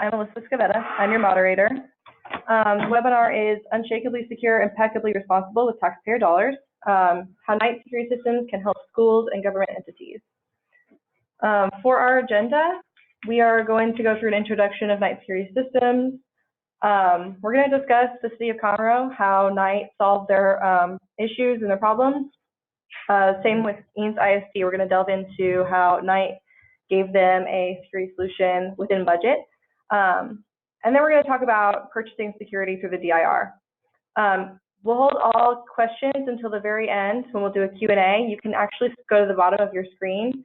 I'm Elizabeth Scavetta. I'm your moderator. The webinar is Unshakeably Secure, Impeccably Responsible with Taxpayer Dollars, how night security systems can help schools and government entities. For our agenda, we are going to go through an introduction of night security systems. We're going to discuss the City of Conroe, how night solved their issues and their problems. Same with Eanes ISD, we're going to delve into how night gave them a security solution within budget. And then we're going to talk about purchasing security through the DIR. We'll hold all questions until the very end when we'll do a Q&A. You can actually go to the bottom of your screen,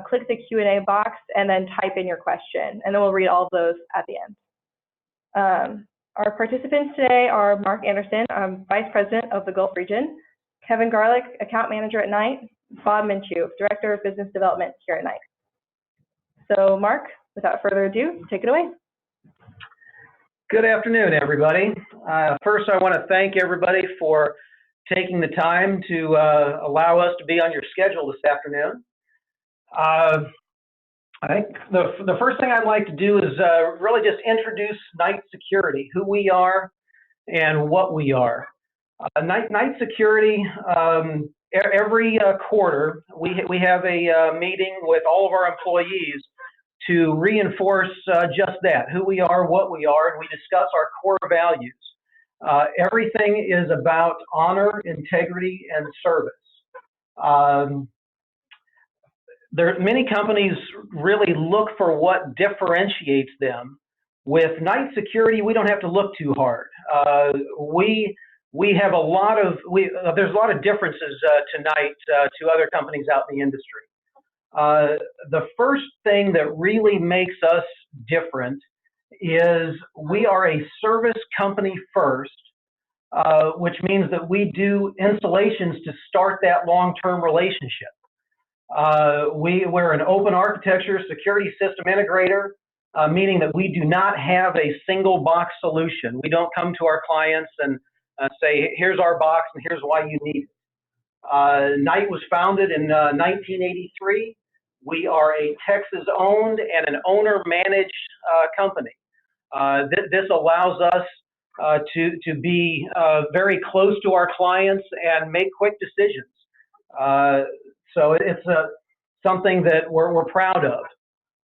click the Q&A box, and then type in your question, and then we'll read all of those at the end. Our participants today are Mark Anderson, Vice President of the Gulf Region, Kevin Garlick, Account Manager at Night, Bob Minshew, Director of Business Development here at Night. So Mark, without further ado, take it away. Good afternoon, everybody. First, I want to thank everybody for taking the time to allow us to be on your schedule this afternoon. I think the first thing I'd like to do is really just introduce night security, who we are and what we are. Night security, every quarter, we have a meeting with all of our employees to reinforce just that, who we are, what we are, and we discuss our core values. Everything is about honor, integrity, and service. Many companies really look for what differentiates them. With night security, we don't have to look too hard. We have there's a lot of differences tonight to other companies out in the industry. The first thing that really makes us different is we are a service company first, which means that we do installations to start that long-term relationship. We're an open architecture security system integrator, meaning that we do not have a single box solution. We don't come to our clients and say, here's our box and here's why you need it. Night was founded in 1983. We are a Texas-owned and an owner-managed company. This allows us to be very close to our clients and make quick decisions. So it's something that we're proud of.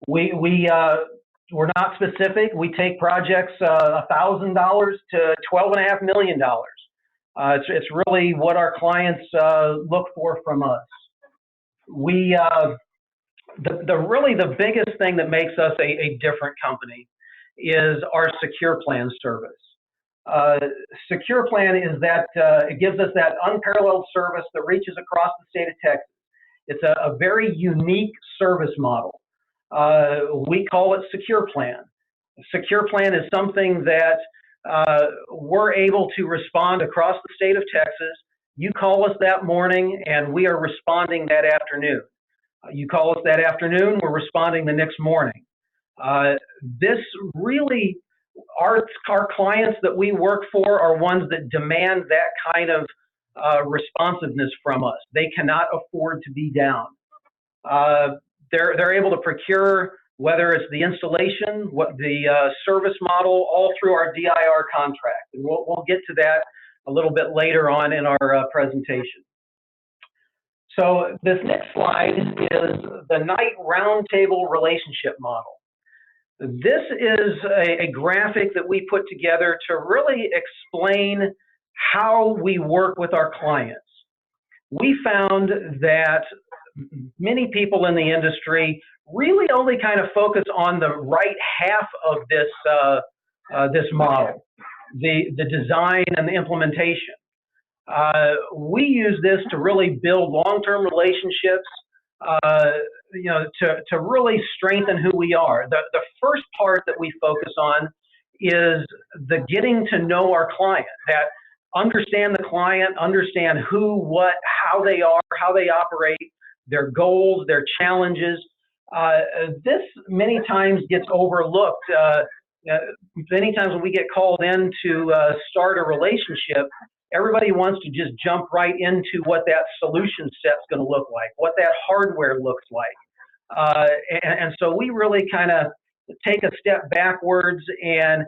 We're not specific. We take projects $1,000 to $12.5 million. It's really what our clients look for from us. Really the biggest thing that makes us a different company is our Secure Plan service. Secure Plan is that it gives us that unparalleled service that reaches across the state of Texas. It's a very unique service model. We call it Secure Plan. Secure Plan is something that we're able to respond across the state of Texas. You call us that morning and we are responding that afternoon. You call us that afternoon, we're responding the next morning. This really, our clients that we work for are ones that demand that kind of responsiveness from us. They cannot afford to be down. They're able to procure, whether it's the installation, the service model, all through our DIR contract. And we'll get to that a little bit later on in our presentation. So this next slide is the Night Roundtable relationship model. This is a graphic that we put together to really explain how we work with our clients. We found that many people in the industry really only kind of focus on the right half of this model, the design and the implementation. We use this to really build long-term relationships, to really strengthen who we are. The first part that we focus on is the getting to know our client, that understand the client, understand who, what, how they are, how they operate, their goals, their challenges. This many times gets overlooked. Many times when we get called in to start a relationship, everybody wants to just jump right into what that solution set's going to look like, what that hardware looks like. And so we really kind of take a step backwards and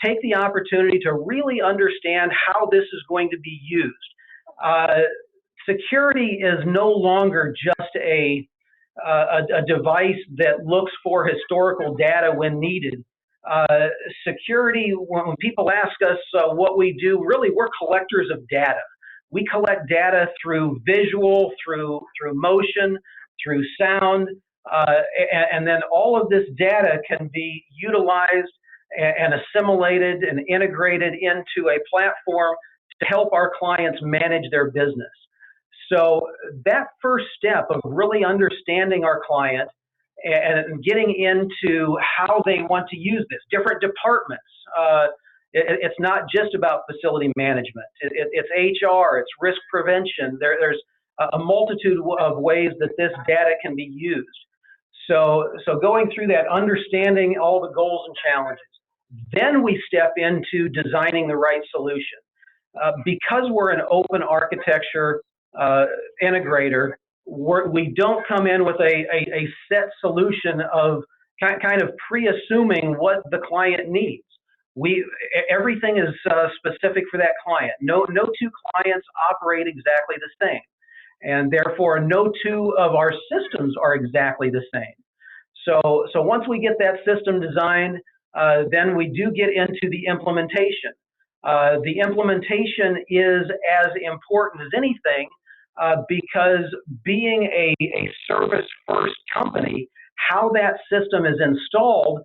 take the opportunity to really understand how this is going to be used. Security is no longer just a device that looks for historical data when needed. Security, when people ask us what we do, really we're collectors of data. We collect data through visual, through motion, through sound, and then all of this data can be utilized and assimilated and integrated into a platform to help our clients manage their business. So that first step of really understanding our client and getting into how they want to use this, different departments. It's not just about facility management. It's HR, it's risk prevention. There's a multitude of ways that this data can be used. So going through that, understanding all the goals and challenges. Then we step into designing the right solution. Because we're an open architecture integrator, we don't come in with a set solution of kind of pre-assuming what the client needs. Everything is specific for that client. No two clients operate exactly the same, and therefore no two of our systems are exactly the same. So once we get that system designed, then we do get into the implementation. The implementation is as important as anything, because being a service-first company, how that system is installed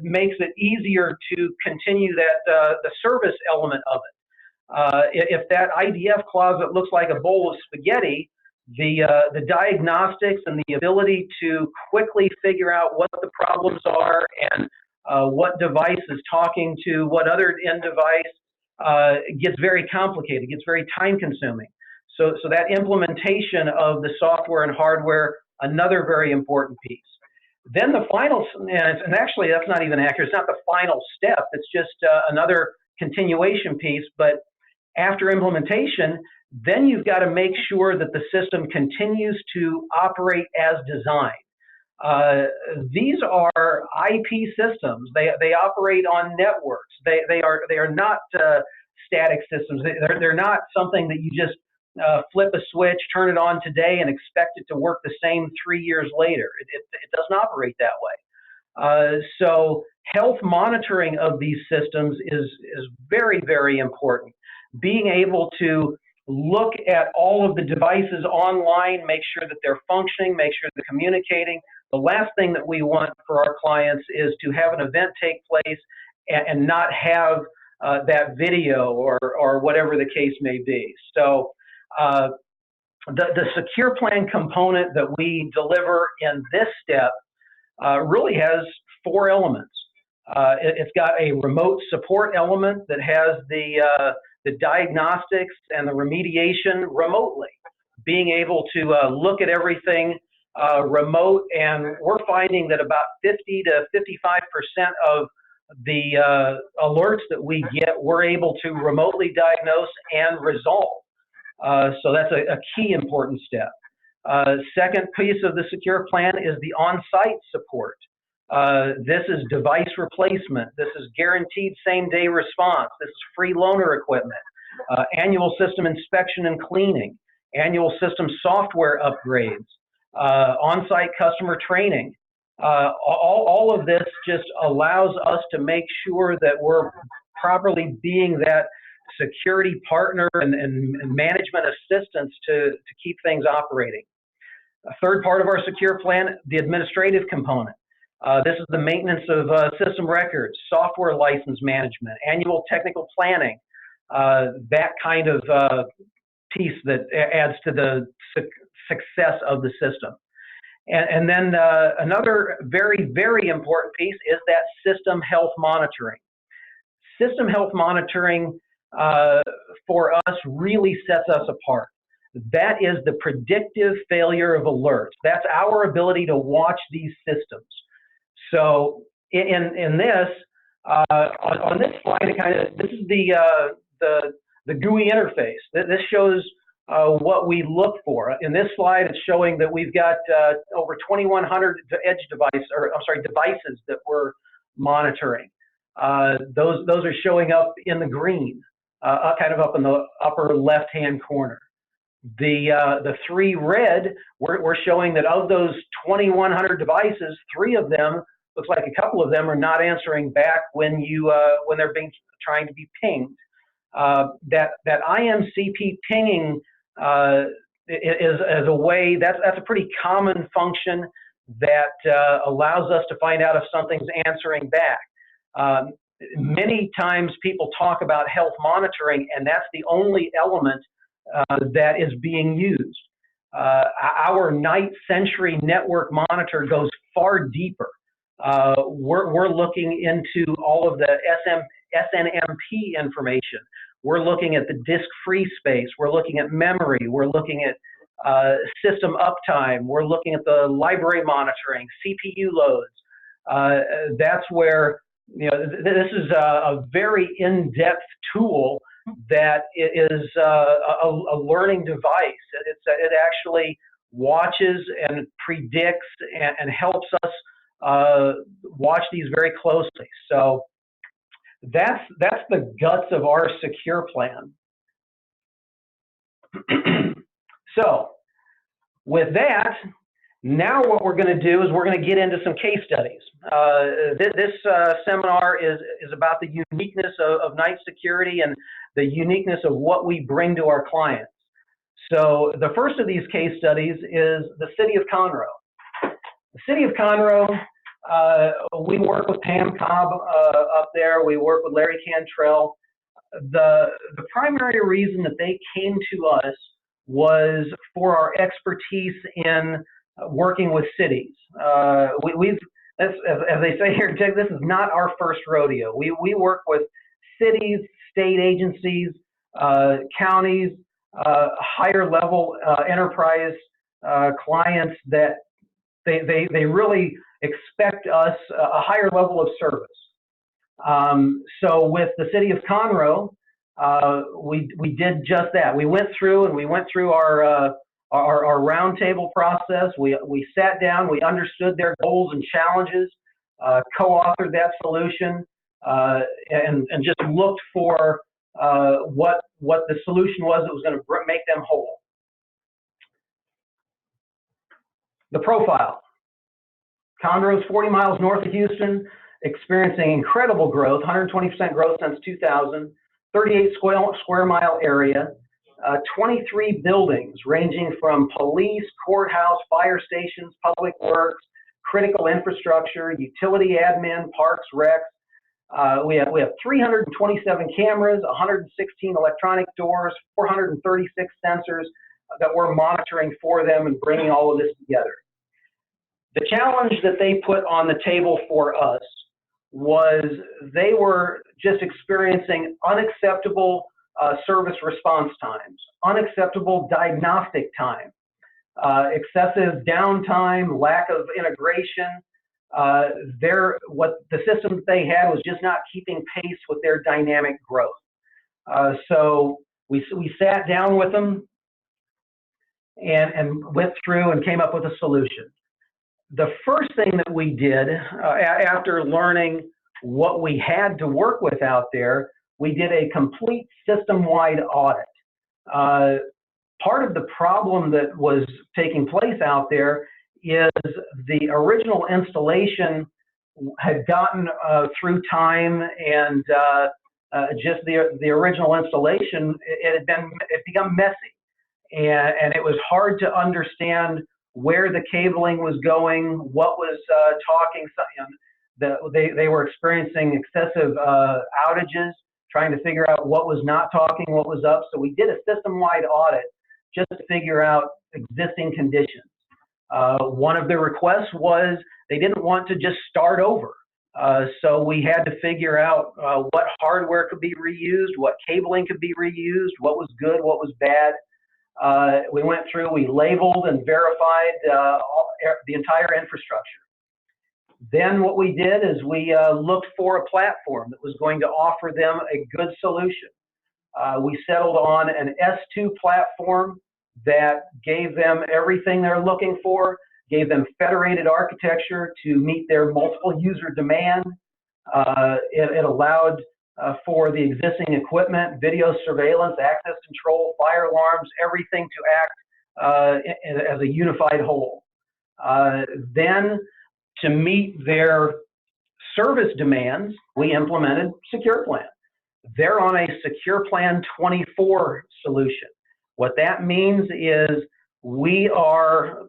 makes it easier to continue the service element of it. If that IDF closet looks like a bowl of spaghetti, the diagnostics and the ability to quickly figure out what the problems are and what device is talking to what other end device gets very complicated, gets very time-consuming. So that implementation of the software and hardware, another very important piece. Then the final, and actually that's not even accurate, it's not the final step, it's just another continuation piece, but after implementation, then you've got to make sure that the system continues to operate as designed. These are IP systems. They operate on networks. They are not static systems. They're not something that you just flip a switch, turn it on today, and expect it to work the same 3 years later. It doesn't operate that way. So health monitoring of these systems is very, very important. Being able to look at all of the devices online, make sure that they're functioning, make sure they're communicating. The last thing that we want for our clients is to have an event take place and not have that video or whatever the case may be. So the secure plan component that we deliver in this step really has 4 elements. It's got a remote support element that has the diagnostics and the remediation remotely, being able to look at everything remote, and we're finding that about 50 to 55% of the alerts that we get, we're able to remotely diagnose and resolve. So that's a key important step. Second piece of the secure plan is the on-site support. This is device replacement. This is guaranteed same-day response. This is free loaner equipment, annual system inspection and cleaning, annual system software upgrades, on-site customer training. All of this just allows us to make sure that we're properly being that security partner and management assistance to keep things operating. A third part of our secure plan, the administrative component. This is the maintenance of system records, software license management, annual technical planning, that kind of piece that adds to the success of the system. And then another very, very important piece is that system health monitoring. System health monitoring for us really sets us apart. That is the predictive failure of alerts. That's our ability to watch these systems. So in this, on this slide, this is the GUI interface. This shows what we look for. In this slide, it's showing that we've got over 2,100 devices that we're monitoring. Those are showing up in the green, kind of up in the upper left-hand corner. The three red, we're showing that of those 2,100 devices, 3 of them, looks like a couple of them are not answering back when they're trying to be pinged. That IMCP pinging is a way, that's a pretty common function that allows us to find out if something's answering back. Many times people talk about health monitoring, and that's the only element that is being used. Our Night Century Network Monitor goes far deeper. We're looking into all of the SNMP information. We're looking at the disk-free space. We're looking at memory. We're looking at system uptime. We're looking at the library monitoring, CPU loads. That's where, this is a very in-depth tool that is a learning device. It actually watches and predicts and helps us watch these very closely. So that's the guts of our secure plan. So with that, now what we're going to do is we're going to get into some case studies. This seminar is about the uniqueness of night security and the uniqueness of what we bring to our clients. So the first of these case studies is the City of Conroe. The City of Conroe, we work with Pam Cobb up there. We work with Larry Cantrell. The primary reason that they came to us was for our expertise in working with cities. As they say here, this is not our first rodeo. We work with cities, state agencies, counties, higher level enterprise clients that they really expect us a higher level of service. So with the City of Conroe, we did just that. We went through our roundtable process. We sat down, we understood their goals and challenges, co-authored that solution, and just looked for what the solution was that was going to make them whole. The profile. Conroe's 40 miles north of Houston, experiencing incredible growth, 120% growth since 2000, 38 square mile area, 23 buildings ranging from police, courthouse, fire stations, public works, critical infrastructure, utility admin, parks, recs. We have 327 cameras, 116 electronic doors, 436 sensors that we're monitoring for them and bringing all of this together. The challenge that they put on the table for us was they were just experiencing unacceptable service response times, unacceptable diagnostic time, excessive downtime, lack of integration. What the system that they had was just not keeping pace with their dynamic growth. So we sat down with them and went through and came up with a solution. The first thing that we did after learning what we had to work with out there, we did a complete system-wide audit. Part of the problem that was taking place out there is the original installation had gotten through time and just the original installation, it become messy. And it was hard to understand where the cabling was going, what was talking. They were experiencing excessive outages, trying to figure out what was not talking, what was up. So we did a system-wide audit just to figure out existing conditions. One of the requests was they didn't want to just start over. So we had to figure out what hardware could be reused, what cabling could be reused, what was good, what was bad. We went through, we labeled and verified the entire infrastructure. Then what we did is we looked for a platform that was going to offer them a good solution. We settled on an S2 platform that gave them everything they're looking for, gave them federated architecture to meet their multiple user demand. It allowed for the existing equipment, video surveillance, access control, fire alarms, everything to act as a unified whole. Then, to meet their service demands, we implemented Secure Plan. They're on a Secure Plan 24 solution. What that means is we are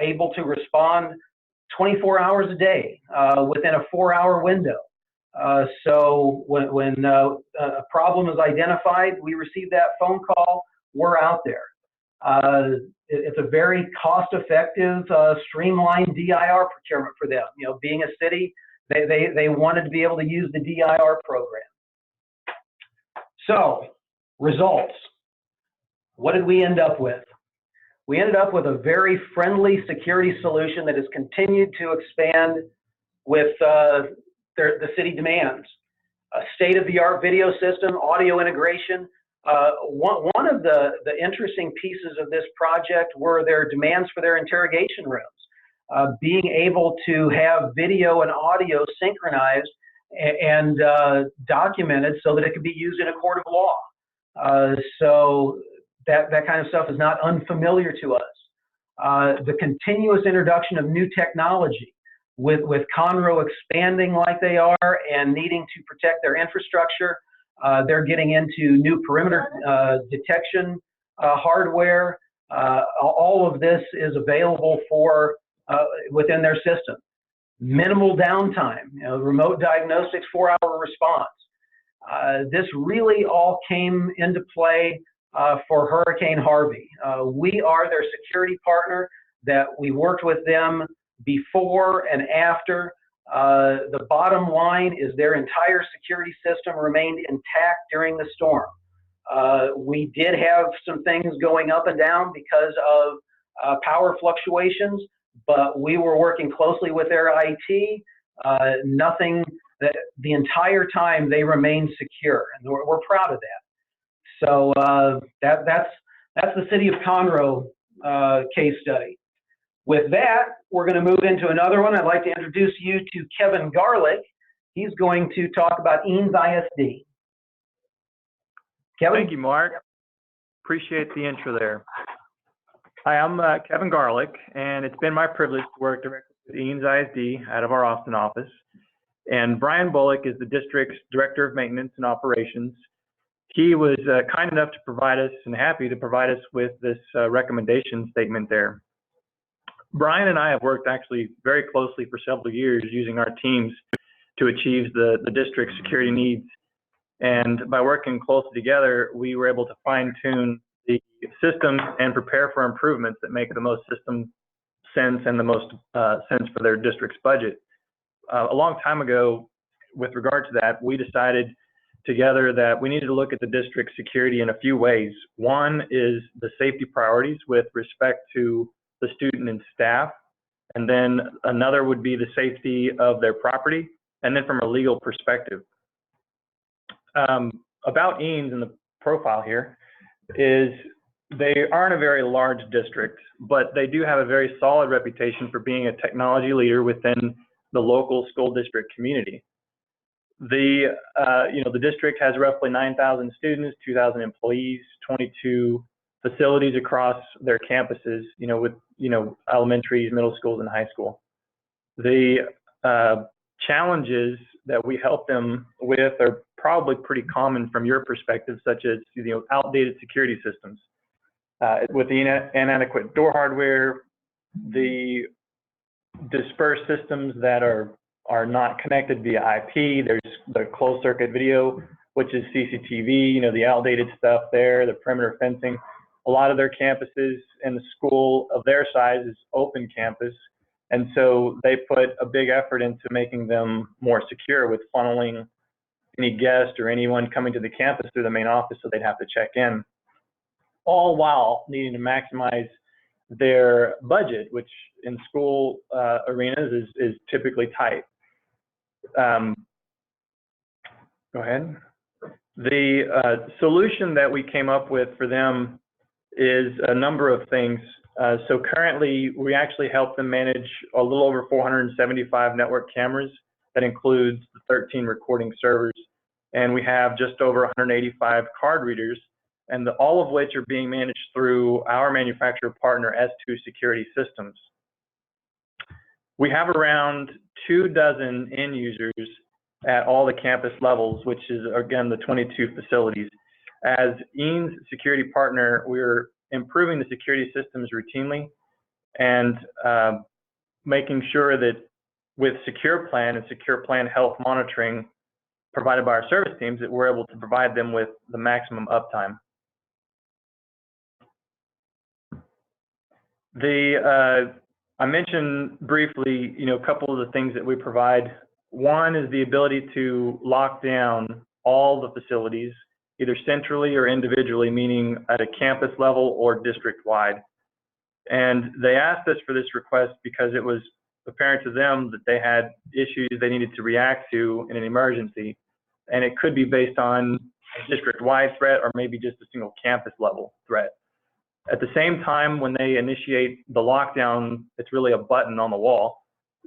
able to respond 24 hours a day within a 4-hour window. So when a problem is identified, we receive that phone call, we're out there. It's a very cost-effective, streamlined DIR procurement for them. You know, being a city, they wanted to be able to use the DIR program. So, results. What did we end up with? We ended up with a very friendly security solution that has continued to expand with the city demands. A state-of-the-art video system, audio integration. One of the interesting pieces of this project were their demands for their interrogation rooms. Being able to have video and audio synchronized and documented so that it could be used in a court of law. So that kind of stuff is not unfamiliar to us. The continuous introduction of new technology, with Conroe expanding like they are and needing to protect their infrastructure, they're getting into new perimeter detection hardware. All of this is available for within their system. Minimal downtime, you know, remote diagnostics, 4-hour response. This really all came into play for Hurricane Harvey. We are their security partner, that we worked with them before and after. The bottom line is their entire security system remained intact during the storm. We did have some things going up and down because of power fluctuations, but we were working closely with their IT. The entire time they remained secure, and we're proud of that. So that's the City of Conroe case study. With that, we're going to move into another one. I'd like to introduce you to Kevin Garlick. He's going to talk about Eanes ISD. Kevin? Thank you, Mark. Appreciate the intro there. Hi, I'm Kevin Garlick, and it's been my privilege to work directly with Eanes ISD out of our Austin office. And Brian Bullock is the district's Director of Maintenance and Operations. He was kind enough to provide us, and happy to provide us with this recommendation statement there. Brian and I have worked actually very closely for several years using our teams to achieve the district's security needs. And by working closely together, we were able to fine-tune the systems and prepare for improvements that make the most system sense and the most sense for their district's budget. A long time ago, with regard to that, we decided together that we needed to look at the district's security in a few ways. One is the safety priorities with respect to the student and staff, and then another would be the safety of their property, and then from a legal perspective. About Eanes and the profile here is they aren't a very large district, but they do have a very solid reputation for being a technology leader within the local school district community. The district has roughly 9,000 students, 2,000 employees, 22 facilities across their campuses, with elementaries, middle schools, and high school. The challenges that we help them with are probably pretty common from your perspective, such as outdated security systems. With the inadequate door hardware, the dispersed systems that are not connected via IP, there's the closed circuit video, which is CCTV, the outdated stuff there, the perimeter fencing. A lot of their campuses and the school of their size is open campus. And so they put a big effort into making them more secure with funneling any guest or anyone coming to the campus through the main office so they'd have to check in, all while needing to maximize their budget, which in school arenas is typically tight. Go ahead. The solution that we came up with for them is a number of things. So currently, we actually help them manage a little over 475 network cameras. That includes the 13 recording servers. And we have just over 185 card readers, and all of which are being managed through our manufacturer partner, S2 Security Systems. We have around 24 end users at all the campus levels, which is, again, the 22 facilities. As Eanes security partner, we're improving the security systems routinely and making sure that with Secure Plan and Secure Plan health monitoring provided by our service teams, that we're able to provide them with the maximum uptime. I mentioned briefly, a couple of the things that we provide. One is the ability to lock down all the facilities, either centrally or individually, meaning at a campus level or district-wide. And they asked us for this request because it was apparent to them that they had issues they needed to react to in an emergency. And it could be based on a district-wide threat or maybe just a single campus-level threat. At the same time, when they initiate the lockdown, it's really a button on the wall.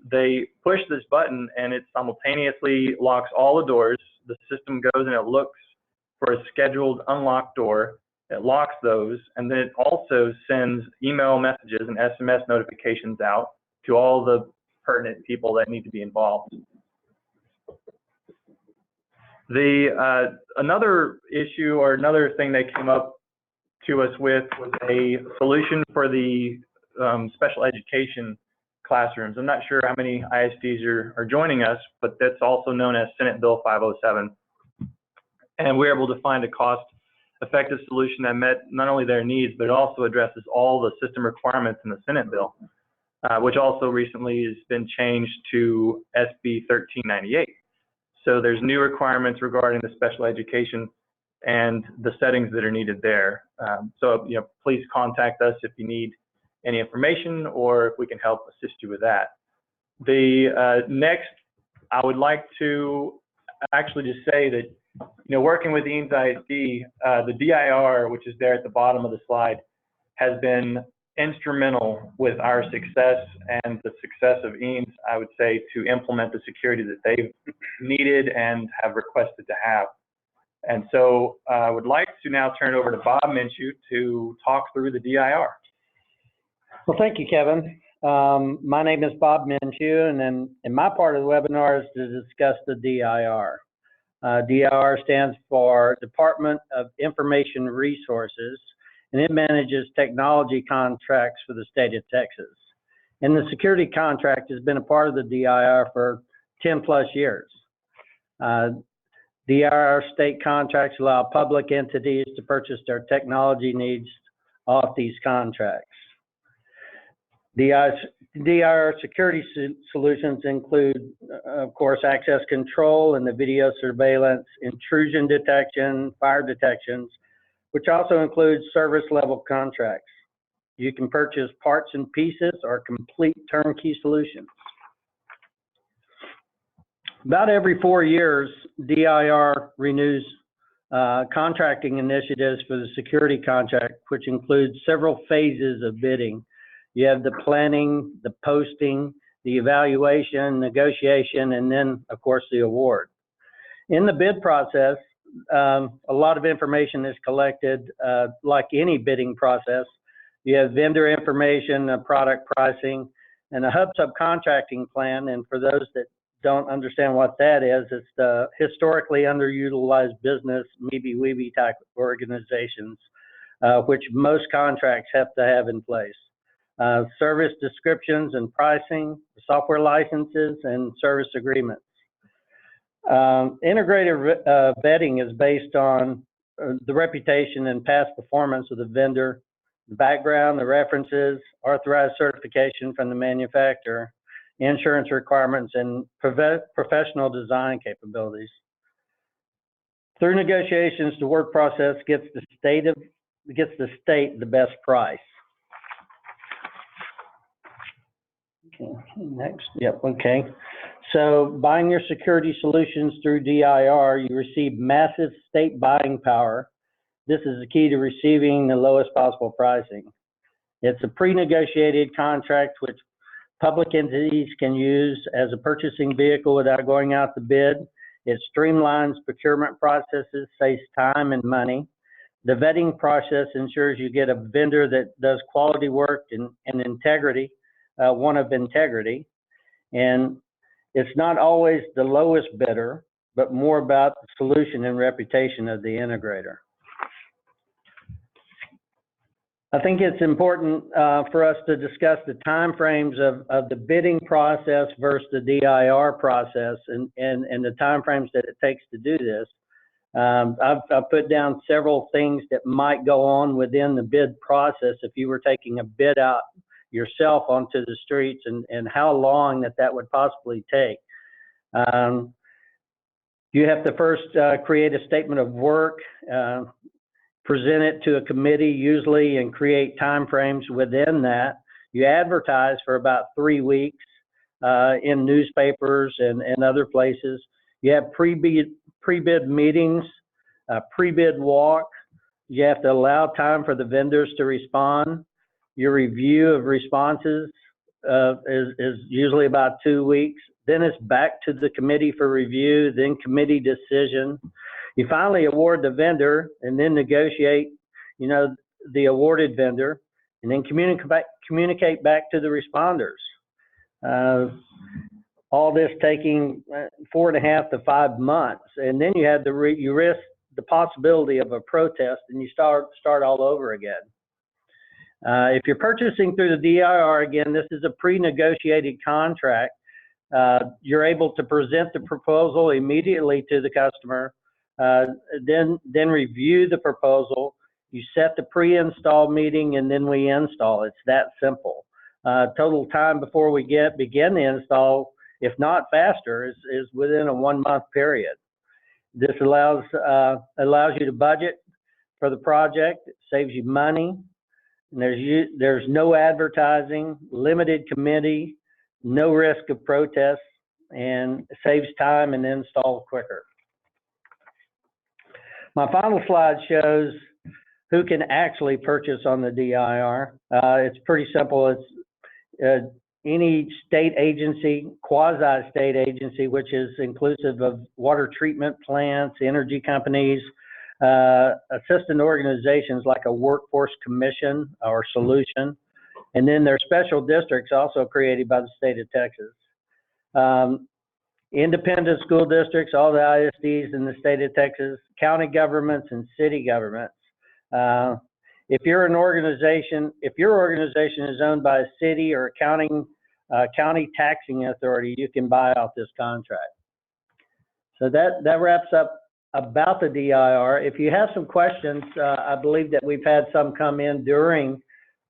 They push this button and it simultaneously locks all the doors. The system goes and it looks for a scheduled unlocked door. It locks those, and then it also sends email messages and SMS notifications out to all the pertinent people that need to be involved. Another issue or another thing they came up to us with was a solution for the special education classrooms. I'm not sure how many ISDs are joining us, but that's also known as Senate Bill 507. And we're able to find a cost-effective solution that met not only their needs, but also addresses all the system requirements in the Senate bill, which also recently has been changed to SB 1398. So there's new requirements regarding the special education and the settings that are needed there. So please contact us if you need any information or if we can help assist you with that. Next, I would like to actually just say that working with Eanes ISD, the DIR, which is there at the bottom of the slide, has been instrumental with our success and the success of Eanes, I would say, to implement the security that they've needed and have requested to have. And so I would like to now turn it over to Bob Minshew to talk through the DIR. Well, thank you, Kevin. My name is Bob Minshew, and then in my part of the webinar is to discuss the DIR. DIR stands for Department of Information Resources, and it manages technology contracts for the state of Texas. And the security contract has been a part of the DIR for 10 plus years. DIR state contracts allow public entities to purchase their technology needs off these contracts. DIR security solutions include, of course, access control and the video surveillance, intrusion detection, fire detections, which also includes service level contracts. You can purchase parts and pieces or complete turnkey solutions. About every 4 years, DIR renews contracting initiatives for the security contract, which includes several phases of bidding. You have the planning, the posting, the evaluation, negotiation, and then, of course, the award. In the bid process, a lot of information is collected, like any bidding process. You have vendor information, product pricing, and a hub subcontracting plan. And for those that don't understand what that is, it's the historically underutilized business, maybe-weeby type organizations, which most contracts have to have in place. Service descriptions and pricing, software licenses, and service agreements. Integrated vetting is based on the reputation and past performance of the vendor, the background, the references, authorized certification from the manufacturer, insurance requirements, and professional design capabilities. Through negotiations, the work process gets the state the best price. Okay, next. Yep, okay. So buying your security solutions through DIR, you receive massive state buying power. This is the key to receiving the lowest possible pricing. It's a pre-negotiated contract which public entities can use as a purchasing vehicle without going out to bid. It streamlines procurement processes, saves time and money. The vetting process ensures you get a vendor that does quality work and integrity, one of integrity. And it's not always the lowest bidder, but more about the solution and reputation of the integrator. I think it's important for us to discuss the timeframes of the bidding process versus the DIR process and the timeframes that it takes to do this. I've put down several things that might go on within the bid process if you were taking a bid out yourself onto the streets and how long that would possibly take. You have to first create a statement of work, present it to a committee usually, and create timeframes within that. You advertise for about 3 weeks in newspapers and other places. You have pre-bid meetings, pre-bid walk. You have to allow time for the vendors to respond. Your review of responses is usually about 2 weeks. Then it's back to the committee for review, then committee decision. You finally award the vendor and then negotiate, the awarded vendor, and then communicate back to the responders. All this taking 4.5 to 5 months, and then you have you risk the possibility of a protest, and you start all over again. If you're purchasing through the DIR, again, this is a pre-negotiated contract. You're able to present the proposal immediately to the customer, then review the proposal. You set the pre-install meeting, and then we install. It's that simple. Total time before we begin the install, if not faster, is within a 1-month period. This allows you to budget for the project. It saves you money. And there's no advertising, limited committee, no risk of protests, and saves time and install quicker. My final slide shows who can actually purchase on the DIR. It's pretty simple. It's any state agency, quasi-state agency, which is inclusive of water treatment plants, energy companies, assistant organizations like a workforce commission or solution, and then there are special districts also created by the state of Texas. Independent school districts, all the ISDs in the state of Texas, county governments, and city governments. If your organization is owned by a city or a county taxing authority, you can buy out this contract. So that wraps up about the DIR. If you have some questions, I believe that we've had some come in during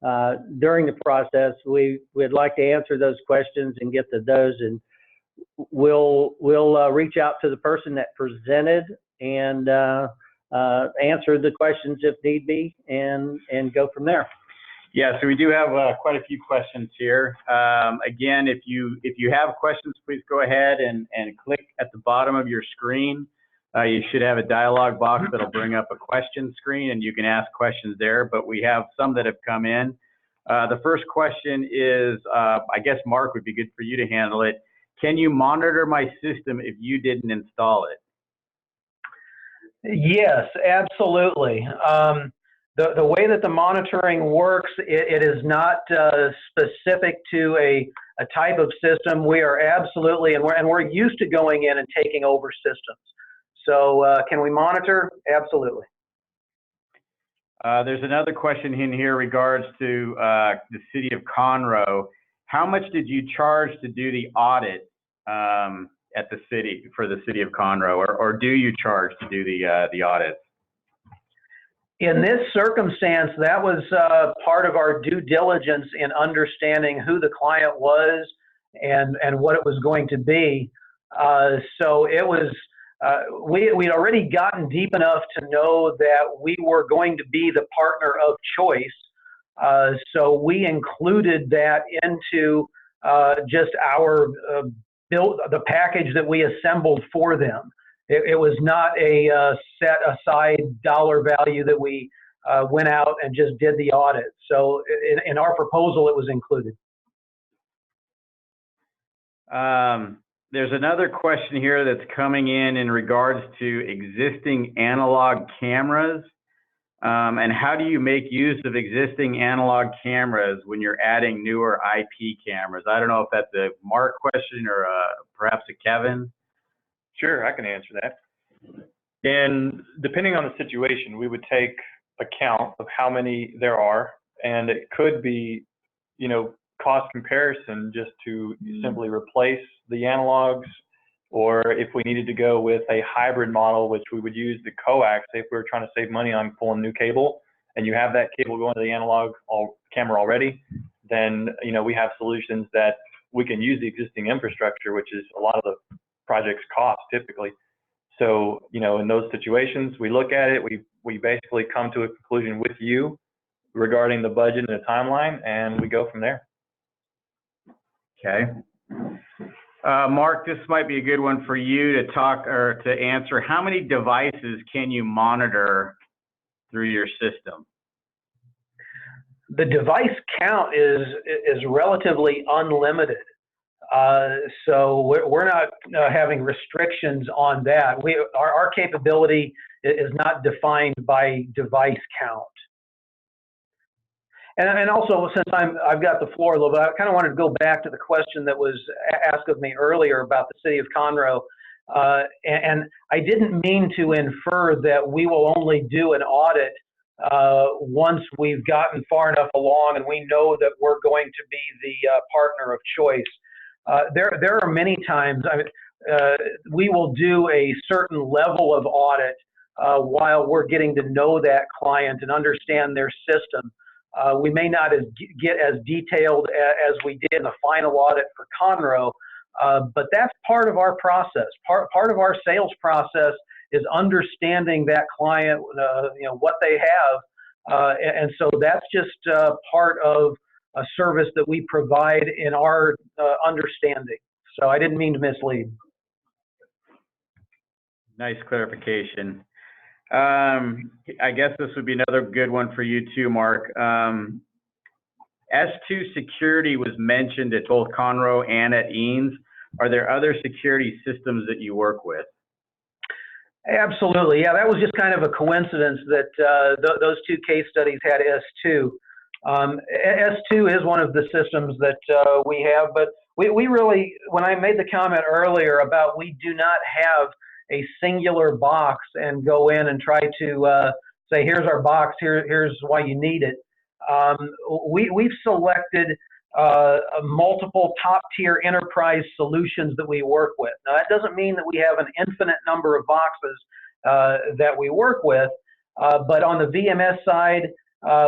the process. We'd like to answer those questions and get to those, and we'll reach out to the person that presented and answer the questions if need be, and go from there. Yeah, so we do have quite a few questions here. Again, if you have questions, please go ahead and click at the bottom of your screen. You should have a dialog box that'll bring up a question screen, and you can ask questions there, but we have some that have come in. The first question is, I guess, Mark, would be good for you to handle it. Can you monitor my system if you didn't install it? Yes, absolutely. The way that the monitoring works, it is not specific to a type of system. We are absolutely, and we're used to going in and taking over systems. So can we monitor? Absolutely. There's another question in here regards to the City of Conroe. How much did you charge to do the audit at the city, for the City of Conroe, or do you charge to do the audits? In this circumstance, that was part of our due diligence in understanding who the client was and what it was going to be. So it was, we'd already gotten deep enough to know that we were going to be the partner of choice. So we included that into just our built the package that we assembled for them. It was not a set aside dollar value that we went out and just did the audit. So in our proposal, it was included. There's another question here that's coming in regards to existing analog cameras. And how do you make use of existing analog cameras when you're adding newer IP cameras? I don't know if that's a Mark question or perhaps a Kevin. Sure, I can answer that. And depending on the situation, we would take a count of how many there are, and it could be, you know, cost comparison just to simply replace the analogs, or if we needed to go with a hybrid model, which we would use the coax if we were trying to save money on pulling new cable, and you have that cable going to the analog camera already, then, you know, we have solutions that we can use the existing infrastructure, which is a lot of the project's cost typically. So, you know, in those situations, we look at it, we basically come to a conclusion with you regarding the budget and the timeline, and we go from there. Okay. Mark, this might be a good one for you to talk or to answer. How many devices can you monitor through your system? The device count is relatively unlimited. So we're not having restrictions on that. Our capability is not defined by device count. And also, since I've got the floor a little bit, I kind of wanted to go back to the question that was asked of me earlier about the City of Conroe. And I didn't mean to infer that we will only do an audit once we've gotten far enough along and we know that we're going to be the partner of choice. There are many times we will do a certain level of audit while we're getting to know that client and understand their system. We may not get as detailed as we did in the final audit for Conroe, but that's part of our process. Part of our sales process is understanding that client, you know, what they have, and so that's just part of a service that we provide in our understanding. So I didn't mean to mislead. Nice clarification. I guess this would be another good one for you too, Mark. S2 security was mentioned at both Conroe and at Eanes. Are there other security systems that you work with? Absolutely. Yeah, that was just kind of a coincidence that those two case studies had S2. S2 is one of the systems that we have, but we really, when I made the comment earlier about we do not have a singular box and go in and try to say, here's our box, here's why you need it. We've selected multiple top-tier enterprise solutions that we work with. Now, that doesn't mean that we have an infinite number of boxes that we work with, but on the VMS side,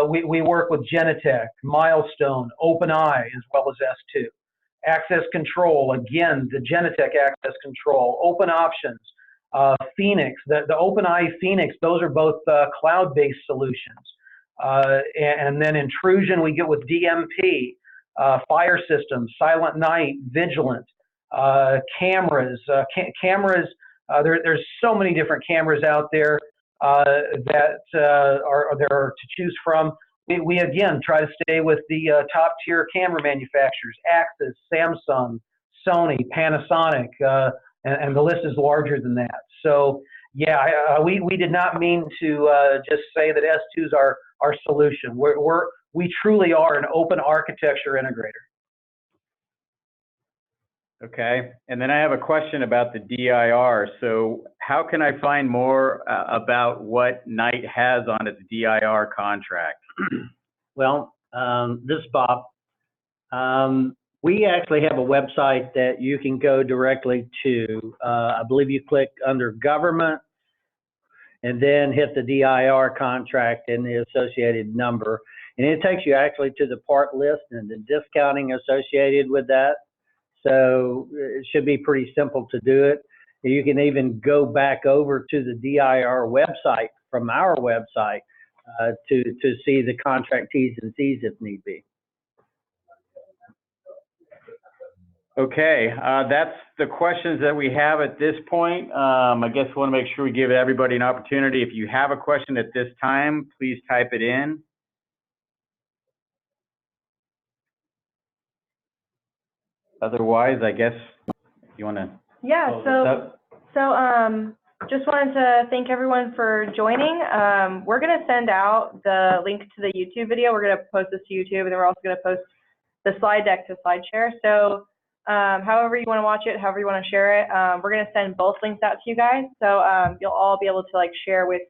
we work with Genetec, Milestone, OpenEye, as well as S2. Access control, again, the Genetec access control, Open Options, Phoenix, the OpenEye Phoenix, those are both cloud-based solutions. And then intrusion, we get with DMP, fire systems, Silent Night, Vigilant, cameras. There's so many different cameras out there that are there to choose from. We again try to stay with the top tier camera manufacturers: Axis, Samsung, Sony, Panasonic, and the list is larger than that. So yeah, we did not mean to just say that S2 is our solution. We truly are an open architecture integrator. Okay, and then I have a question about the DIR. So how can I find more about what Knight has on its DIR contract? Well, this is Bob. We actually have a website that you can go directly to. I believe you click under government and then hit the DIR contract and the associated number. And it takes you actually to the part list and the discounting associated with that. So it should be pretty simple to do it. You can even go back over to the DIR website from our website to see the contract T's and C's if need be. Okay, that's the questions that we have at this point. I guess we want to make sure we give everybody an opportunity. If you have a question at this time, please type it in. Otherwise, I guess you want to. Yeah, just wanted to thank everyone for joining. We're going to send out the link to the YouTube video. We're going to post this to YouTube, and then we're also going to post the slide deck to SlideShare. So however you want to watch it, however you want to share it, we're going to send both links out to you guys. So you'll all be able to like share with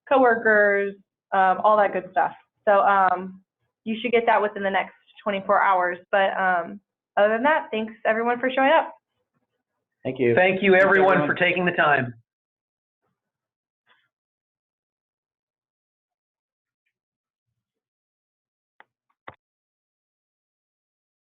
coworkers, all that good stuff. So you should get that within the next 24 hours. But other than that, thanks everyone for showing up. Thank you. Thank you everyone for taking the time.